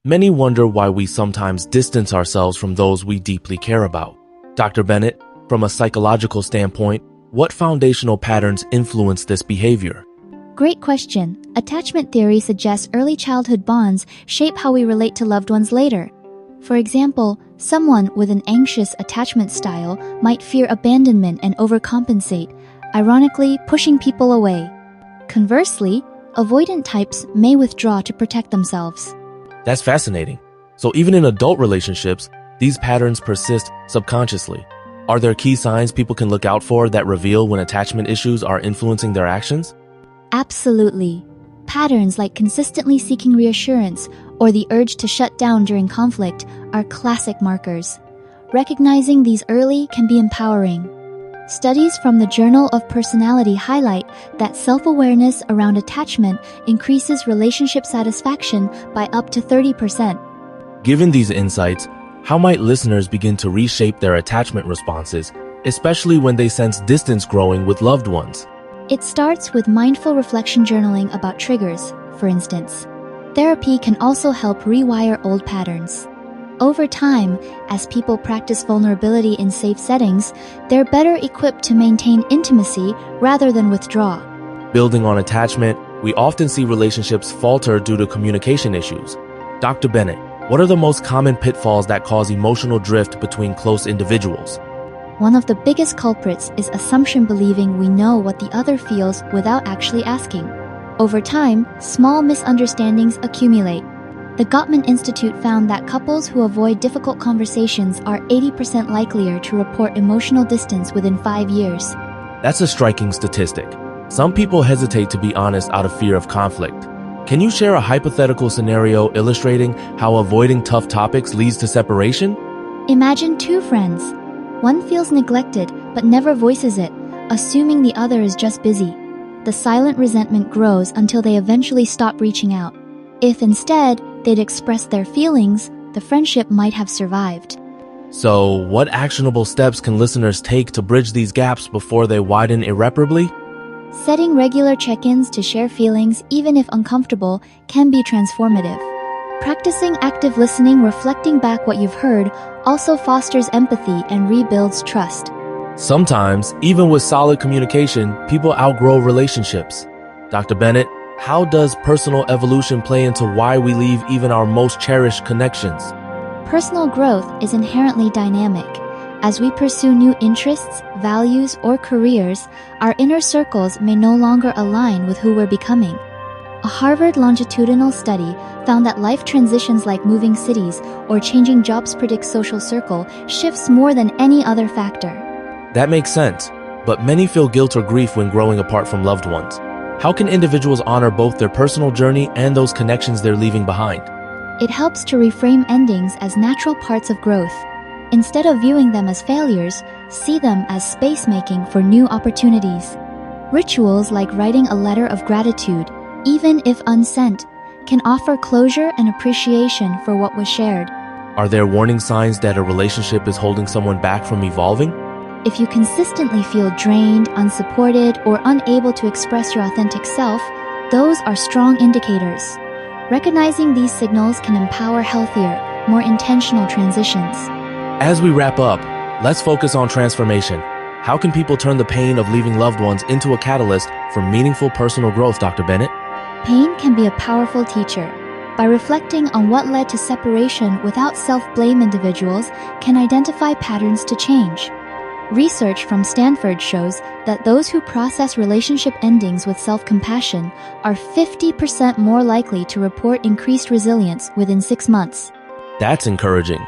Many wonder why we sometimes distance ourselves from those we deeply care about. Dr. Bennett, from a psychological standpoint, what foundational patterns influence this behavior? Great question. Attachment theory suggests early childhood bonds shape how we relate to loved ones later. For example, someone with an anxious attachment style might fear abandonment and overcompensate, ironically pushing people away. Conversely, avoidant types may withdraw to protect themselves. That's fascinating. So even in adult relationships, these patterns persist subconsciously. Are there key signs people can look out for that reveal when attachment issues are influencing their actions? Absolutely. Patterns like consistently seeking reassurance or the urge to shut down during conflict are classic markers. Recognizing these early can be empowering. Studies from the Journal of Personality highlight that self-awareness around attachment increases relationship satisfaction by up to 30%. Given these insights, how might listeners begin to reshape their attachment responses, especially when they sense distance growing with loved ones? It starts with mindful reflection journaling about triggers, for instance. Therapy can also help rewire old patterns. Over time, as people practice vulnerability in safe settings, they're better equipped to maintain intimacy rather than withdraw. Building on attachment, we often see relationships falter due to communication issues. Dr. Bennett, what are the most common pitfalls that cause emotional drift between close individuals? One of the biggest culprits is assumption believing we know what the other feels without actually asking. Over time, small misunderstandings accumulate. The Gottman Institute found that couples who avoid difficult conversations are 80% likelier to report emotional distance within 5 years. That's a striking statistic. Some people hesitate to be honest out of fear of conflict. Can you share a hypothetical scenario illustrating how avoiding tough topics leads to separation? Imagine two friends. One feels neglected but never voices it, assuming the other is just busy. The silent resentment grows until they eventually stop reaching out. If instead they'd expressed their feelings, the friendship might have survived. So, what actionable steps can listeners take to bridge these gaps before they widen irreparably? Setting regular check-ins to share feelings, even if uncomfortable, can be transformative. Practicing active listening, reflecting back what you've heard, also fosters empathy and rebuilds trust. Sometimes, even with solid communication, people outgrow relationships. Dr. Bennett, how does personal evolution play into why we leave even our most cherished connections? Personal growth is inherently dynamic. As we pursue new interests, values, or careers, our inner circles may no longer align with who we're becoming. A Harvard longitudinal study found that life transitions like moving cities or changing jobs predict social circle shifts more than any other factor. That makes sense, but many feel guilt or grief when growing apart from loved ones. How can individuals honor both their personal journey and those connections they're leaving behind? It helps to reframe endings as natural parts of growth. Instead of viewing them as failures, see them as space-making for new opportunities. Rituals like writing a letter of gratitude, even if unsent, can offer closure and appreciation for what was shared. Are there warning signs that a relationship is holding someone back from evolving? If you consistently feel drained, unsupported, or unable to express your authentic self, those are strong indicators. Recognizing these signals can empower healthier, more intentional transitions. As we wrap up, let's focus on transformation. How can people turn the pain of leaving loved ones into a catalyst for meaningful personal growth, Dr. Bennett? Pain can be a powerful teacher. By reflecting on what led to separation without self-blame, individuals can identify patterns to change. Research from Stanford shows that those who process relationship endings with self-compassion are 50% more likely to report increased resilience within 6 months. That's encouraging.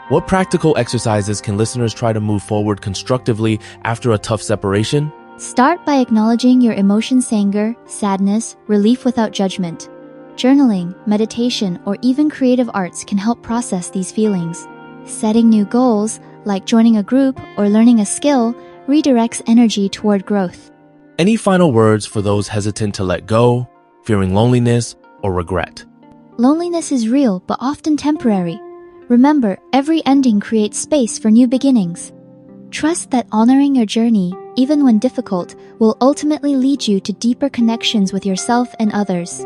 What practical exercises can listeners try to move forward constructively after a tough separation? Start by acknowledging your emotions: anger, sadness, relief without judgment. Journaling, meditation, or even creative arts can help process these feelings. Setting new goals, like joining a group or learning a skill, redirects energy toward growth. Any final words for those hesitant to let go, fearing loneliness, or regret? Loneliness is real but often temporary. Remember, every ending creates space for new beginnings. Trust that honoring your journey, even when difficult, will ultimately lead you to deeper connections with yourself and others.